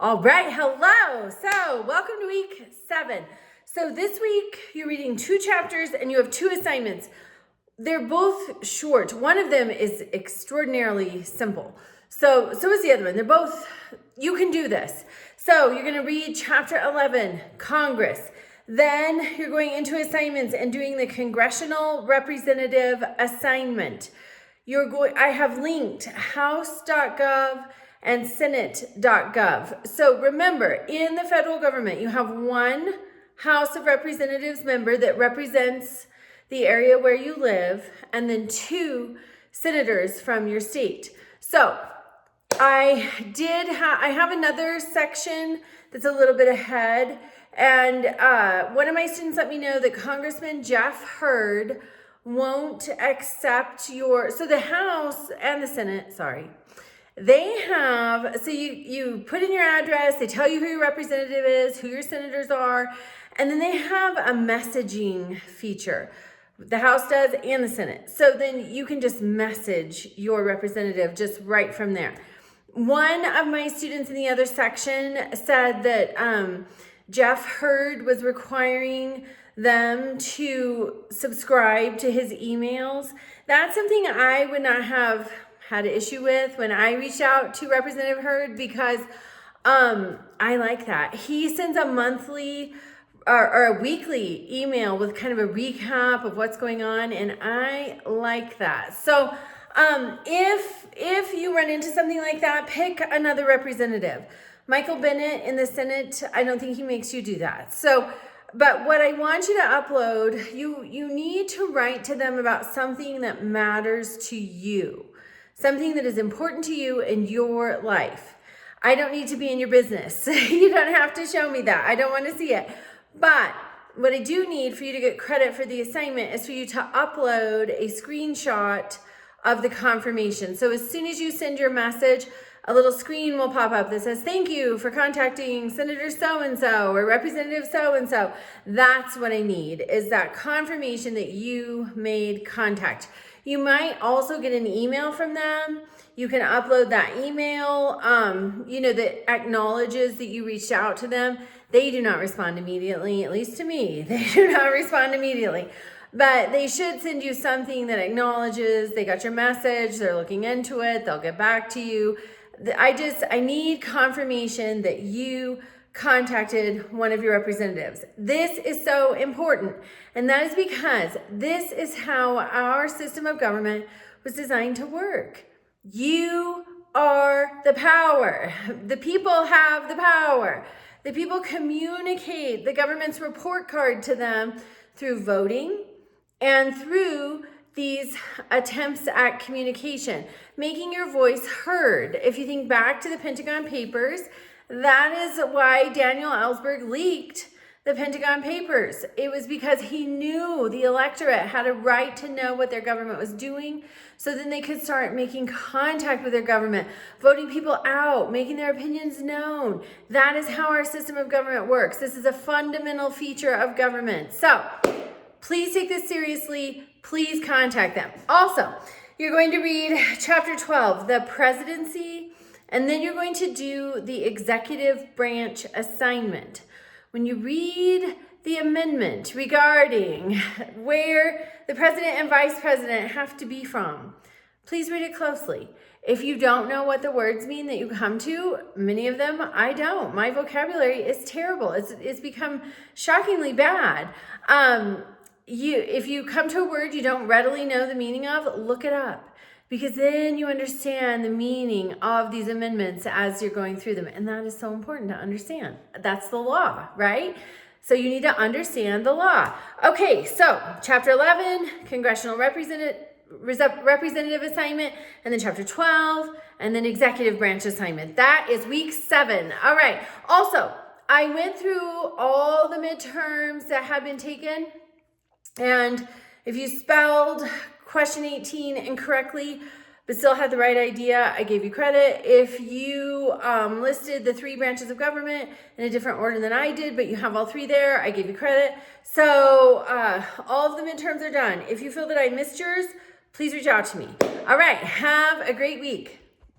All right, hello. So welcome to week 7. So this week you're reading 2 chapters and you have 2 assignments. They're both short. One of them is extraordinarily simple. So is the other one. They're both, you can do this. So you're going to read chapter 11, Congress. Then you're going into assignments and doing the congressional representative assignment. I have linked house.gov and senate.gov. So remember, in the federal government, you have one House of Representatives member that represents the area where you live, and then 2 senators from your state. So I have another section that's a little bit ahead, and one of my students let me know that Congressman Jeff Hurd won't accept so the House and the Senate, they have, so you put in your address, they tell you who your representative is, who your senators are, and then they have a messaging feature. The House does and the Senate. So then you can just message your representative just right from there. One of my students in the other section said that Jeff Hurd was requiring them to subscribe to his emails. That's something I would not have had an issue with when I reached out to Representative Hurd, because I like that. He sends a monthly or a weekly email with kind of a recap of what's going on, and I like that. So if you run into something like that, pick another representative. Michael Bennet in the Senate, I don't think he makes you do that. So, but what I want you to upload, you need to write to them about something that matters to you. Something that is important to you in your life. I don't need to be in your business. You don't have to show me that. I don't want to see it. But what I do need for you to get credit for the assignment is for you to upload a screenshot of the confirmation. So as soon as you send your message, a little screen will pop up that says, "Thank you for contacting Senator so-and-so or Representative so-and-so." That's what I need, is that confirmation that you made contact. You might also get an email from them. You can upload that email, that acknowledges that you reached out to them. They do not respond immediately, at least to me. They do not respond immediately. But they should send you something that acknowledges they got your message, they're looking into it, they'll get back to you. I need confirmation that you contacted one of your representatives. This is so important, and that is because this is how our system of government was designed to work. You are the power. The people have the power. The people communicate the government's report card to them through voting and through these attempts at communication, making your voice heard. If you think back to the Pentagon Papers, that is why Daniel Ellsberg leaked the Pentagon Papers. It was because he knew the electorate had a right to know what their government was doing, so then they could start making contact with their government, voting people out, making their opinions known. That is how our system of government works. This is a fundamental feature of government. So please take this seriously. Please contact them. Also, you're going to read chapter 12, the presidency, and then you're going to do the executive branch assignment. When you read the amendment regarding where the president and vice president have to be from, please read it closely. If you don't know what the words mean that you come to, many of them I don't. My vocabulary is terrible. It's become shockingly bad. If you come to a word you don't readily know the meaning of, look it up, because then you understand the meaning of these amendments as you're going through them. And that is so important to understand. That's the law, right? So you need to understand the law. Okay, so chapter 11, congressional representative assignment, and then chapter 12, and then executive branch assignment. That is week 7. All right. Also, I went through all the midterms that have been taken. And if you spelled question 18 incorrectly, but still had the right idea, I gave you credit. If you listed the 3 branches of government in a different order than I did, but you have all 3 there, I gave you credit. So all of the midterms are done. If you feel that I missed yours, please reach out to me. All right, have a great week.